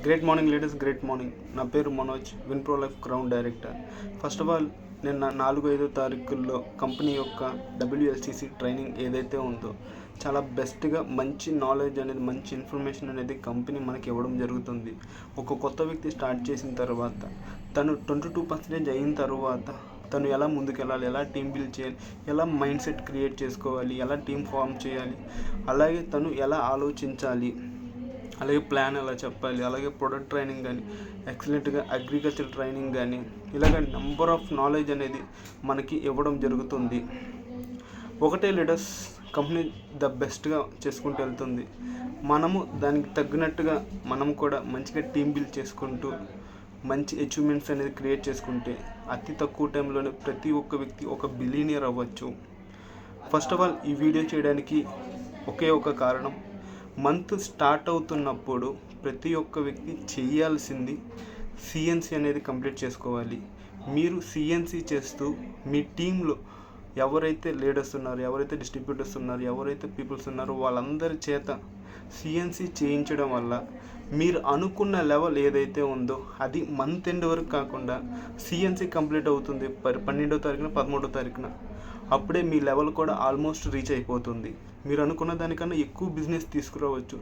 Great morning ladies, great morning. నా పేరు Manoj, WINPROLYF crown director. First of all, నిన్న 4-5 తారీఖుల్లో company యొక్క WLCC ట్రైనింగ్ ఏదైతే ఉందో చాలా బెస్ట్గా మంచి నాలెడ్జ్ అనేది, మంచి ఇన్ఫర్మేషన్ అనేది కంపెనీ మనకి ఇవ్వడం జరుగుతుంది. ఒక కొత్త వ్యక్తి స్టార్ట్ చేసిన తర్వాత తను 22% అయిన తర్వాత తను ఎలా ముందుకెళ్ళాలి, ఎలా టీం బిల్డ్ చేయాలి, ఎలా మైండ్ సెట్ క్రియేట్ చేసుకోవాలి, ఎలా టీం ఫామ్ చేయాలి, అలాగే తను ఎలా ఆలోచించాలి, అలాగే ప్లాన్ ఎలా చెప్పాలి, అలాగే ప్రొడక్ట్ ట్రైనింగ్ కానీ, ఎక్సలెంట్గా అగ్రికల్చర్ ట్రైనింగ్ కానీ, ఇలాగ నెంబర్ ఆఫ్ నాలెడ్జ్ అనేది మనకి ఇవ్వడం జరుగుతుంది. ఒకటే లీడర్స్ కంపెనీ ద బెస్ట్గా చేసుకుంటూ వెళ్తుంది. మనము దానికి తగ్గినట్టుగా మనం కూడా మంచిగా టీం బిల్డ్ చేసుకుంటూ మంచి అచీవ్మెంట్స్ అనేది క్రియేట్ చేసుకుంటే అతి తక్కువ టైంలోనే ప్రతి ఒక్క వ్యక్తి ఒక బిలియనియర్ అవ్వచ్చు. ఫస్ట్ ఆఫ్ ఆల్, ఈ వీడియో చేయడానికి ఒకే ఒక కారణం, మంత్ స్టార్ట్ అవుతున్నప్పుడు ప్రతి ఒక్క వ్యక్తి చేయాల్సింది సిఎన్సి అనేది కంప్లీట్ చేసుకోవాలి. మీరు సిఎన్సి చేస్తూ మీ టీంలో ఎవరైతే లీడర్స్ ఉన్నారో, ఎవరైతే డిస్ట్రిబ్యూటర్స్ ఉన్నారో, ఎవరైతే పీపుల్స్ ఉన్నారో వాళ్ళందరి చేత సిఎన్సి చేయించడం వల్ల మీరు అనుకున్న లెవెల్ ఏదైతే ఉందో అది మంత్ ఎండ్ వరకు కాకుండా సిఎన్సి కంప్లీట్ అవుతుంది 12వ తారీఖున, 13వ తారీఖున. అప్పుడే మీ లెవెల్ కూడా ఆల్మోస్ట్ రీచ్ అయిపోతుంది. మీరు అనుకున్న దానికన్నా ఎక్కువ బిజినెస్ తీసుకురావచ్చు.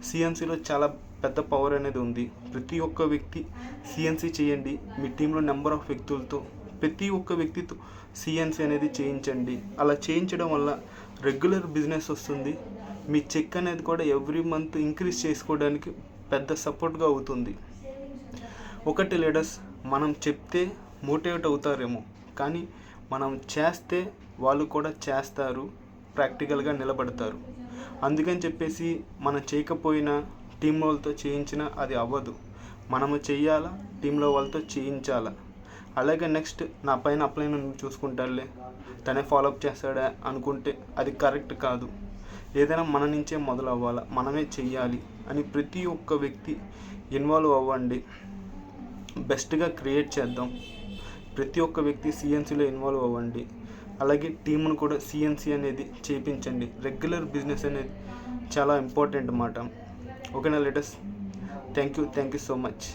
సిఎన్సిలో చాలా పెద్ద పవర్ అనేది ఉంది. ప్రతి ఒక్క వ్యక్తి సిఎన్సి చేయండి. మీ టీంలో నెంబర్ ఆఫ్ వ్యక్తులతో ప్రతి ఒక్క వ్యక్తితో సిఎన్సి అనేది చేయించండి. అలా చేయించడం వల్ల రెగ్యులర్ బిజినెస్ వస్తుంది. మీ చెక్ అనేది కూడా ఎవ్రీ మంత్ ఇంక్రీజ్ చేసుకోవడానికి పెద్ద సపోర్ట్గా అవుతుంది. ఒకటి లీడర్స్, మనం చెప్తే మోటివేట్ అవుతారేమో, కానీ మనం చేస్తే వాళ్ళు కూడా చేస్తారు, ప్రాక్టికల్గా నిలబడతారు. అందుకని చెప్పేసి మనం చేయకపోయినా టీం వాళ్ళతో చేయించినా అది అవ్వదు. మనము చెయ్యాలా, టీంలో వాళ్ళతో చేయించాలా. అలాగే నెక్స్ట్ నా పైన అప్లైన్ చూసుకుంటాడులే, తనే ఫాలోఅప్ చేస్తాడా అనుకుంటే అది కరెక్ట్ కాదు. ఏదైనా మన నుంచే మొదలు అవ్వాలా, మనమే చెయ్యాలి అని ప్రతి ఒక్క వ్యక్తి ఇన్వాల్వ్ అవ్వండి. బెస్ట్గా క్రియేట్ చేద్దాం. ప్రతి ఒక్క వ్యక్తి సిఎన్సిలో ఇన్వాల్వ్ అవ్వండి. అలాగే టీంను కూడా సిఎన్సి అనేది చేయించండి. రెగ్యులర్ బిజినెస్ అనేది చాలా ఇంపార్టెంట్ అన్నమాట. ఓకేనా latest? Thank you so much.